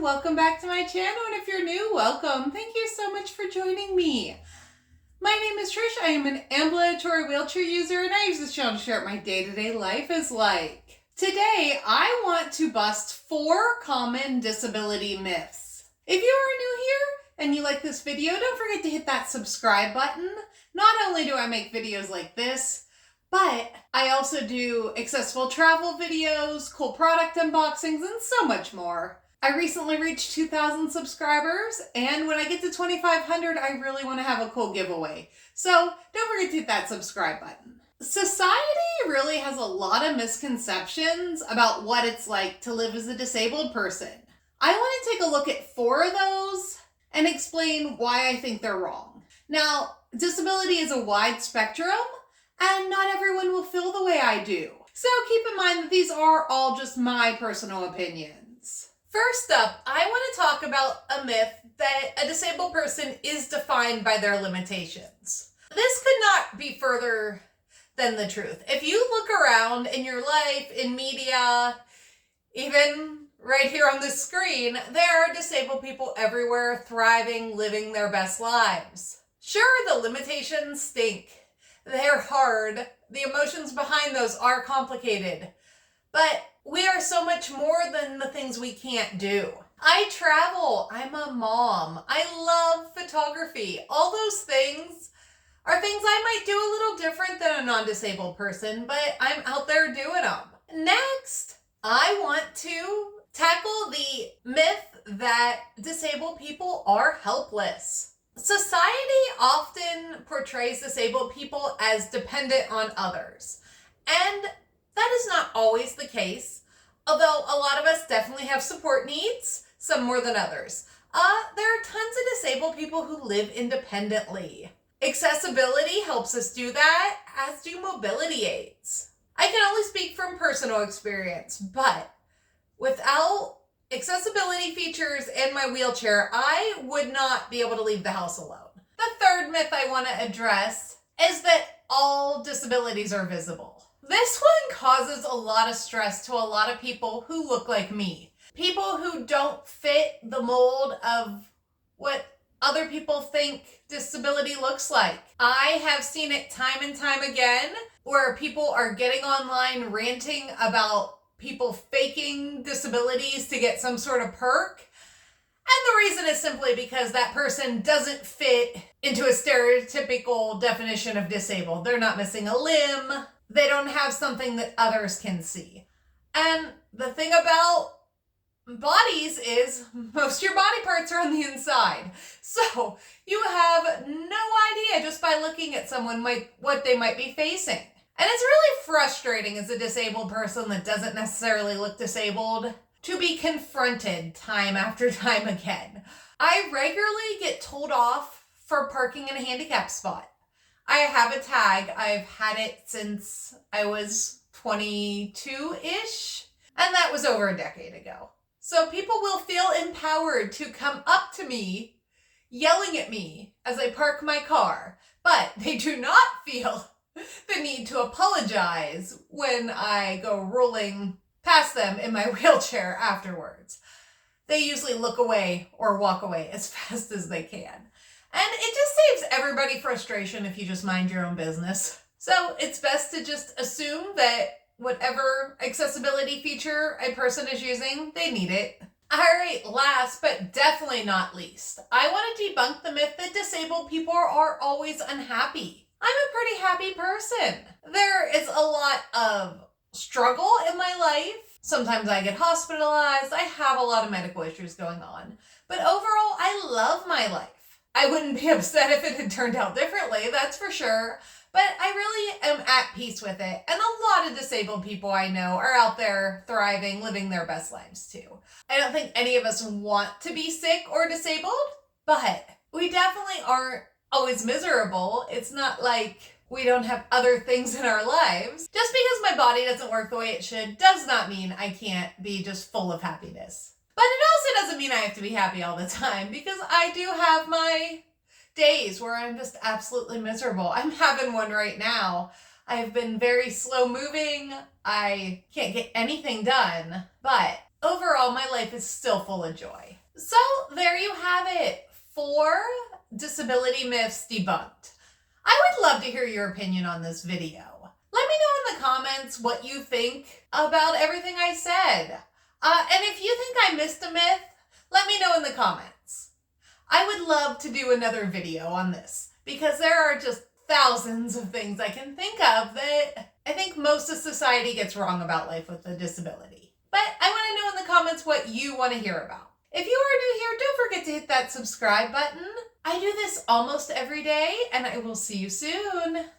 welcome back to my channel, and if you're new, welcome. Thank you so much for joining me. My name is Trish. I am an ambulatory wheelchair user, and I use this channel to share what my day-to-day life is like. Today, I want to bust 4 common disability myths. If you are new here and you like this video, don't forget to hit that subscribe button. Not only do I make videos like this, but I also do accessible travel videos, cool product unboxings, and so much more. I recently reached 2,000 subscribers, and when I get to 2,500, I really want to have a cool giveaway. So don't forget to hit that subscribe button. Society really has a lot of misconceptions about what it's like to live as a disabled person. I want to take a look at 4 of those and explain why I think they're wrong. Now, disability is a wide spectrum, and not everyone will feel the way I do. So keep in mind that these are all just my personal opinions. First up, I want to talk about a myth that a disabled person is defined by their limitations. This could not be further than the truth. If you look around in your life, in media, even right here on the screen, there are disabled people everywhere thriving, living their best lives. Sure, the limitations stink. They're hard. The emotions behind those are complicated. But we are so much more than the things we can't do. I travel. I'm a mom. I love photography. All those things are things I might do a little different than a non-disabled person, but I'm out there doing them. Next, I want to tackle the myth that disabled people are helpless. Society often portrays disabled people as dependent on others, and that is not always the case, although a lot of us definitely have support needs, some more than others. There are tons of disabled people who live independently. Accessibility helps us do that, as do mobility aids. I can only speak from personal experience, but without accessibility features in my wheelchair, I would not be able to leave the house alone. The third myth I want to address is that all disabilities are visible. This one causes a lot of stress to a lot of people who look like me. People who don't fit the mold of what other people think disability looks like. I have seen it time and time again where people are getting online ranting about people faking disabilities to get some sort of perk. And the reason is simply because that person doesn't fit into a stereotypical definition of disabled. They're not missing a limb. They don't have something that others can see. And the thing about bodies is most of your body parts are on the inside. So you have no idea just by looking at someone what they might be facing. And it's really frustrating as a disabled person that doesn't necessarily look disabled to be confronted time after time again. I regularly get told off for parking in a handicap spot. I have a tag. I've had it since I was 22-ish, and that was over a decade ago. So people will feel empowered to come up to me, yelling at me as I park my car, but they do not feel the need to apologize when I go rolling past them in my wheelchair afterwards. They usually look away or walk away as fast as they can. And it just saves everybody frustration if you just mind your own business. So it's best to just assume that whatever accessibility feature a person is using, they need it. All right, last but definitely not least, I want to debunk the myth that disabled people are always unhappy. I'm a pretty happy person. There is a lot of struggle in my life. Sometimes I get hospitalized. I have a lot of medical issues going on. But overall, I love my life. I wouldn't be upset if it had turned out differently, that's for sure. But I really am at peace with it. And a lot of disabled people I know are out there thriving, living their best lives too. I don't think any of us want to be sick or disabled, but we definitely aren't always miserable. It's not like we don't have other things in our lives. Just because my body doesn't work the way it should does not mean I can't be just full of happiness. But it also doesn't mean I have to be happy all the time, because I do have my days where I'm just absolutely miserable. I'm having one right now. I've been very slow moving. I can't get anything done, but overall, my life is still full of joy. So there you have it. 4 disability myths debunked. I would love to hear your opinion on this video. Let me know in the comments what you think about everything I said. And if you think I missed a myth, let me know in the comments. I would love to do another video on this because there are just thousands of things I can think of that I think most of society gets wrong about life with a disability. But I want to know in the comments what you want to hear about. If you are new here, don't forget to hit that subscribe button. I do this almost every day, and I will see you soon.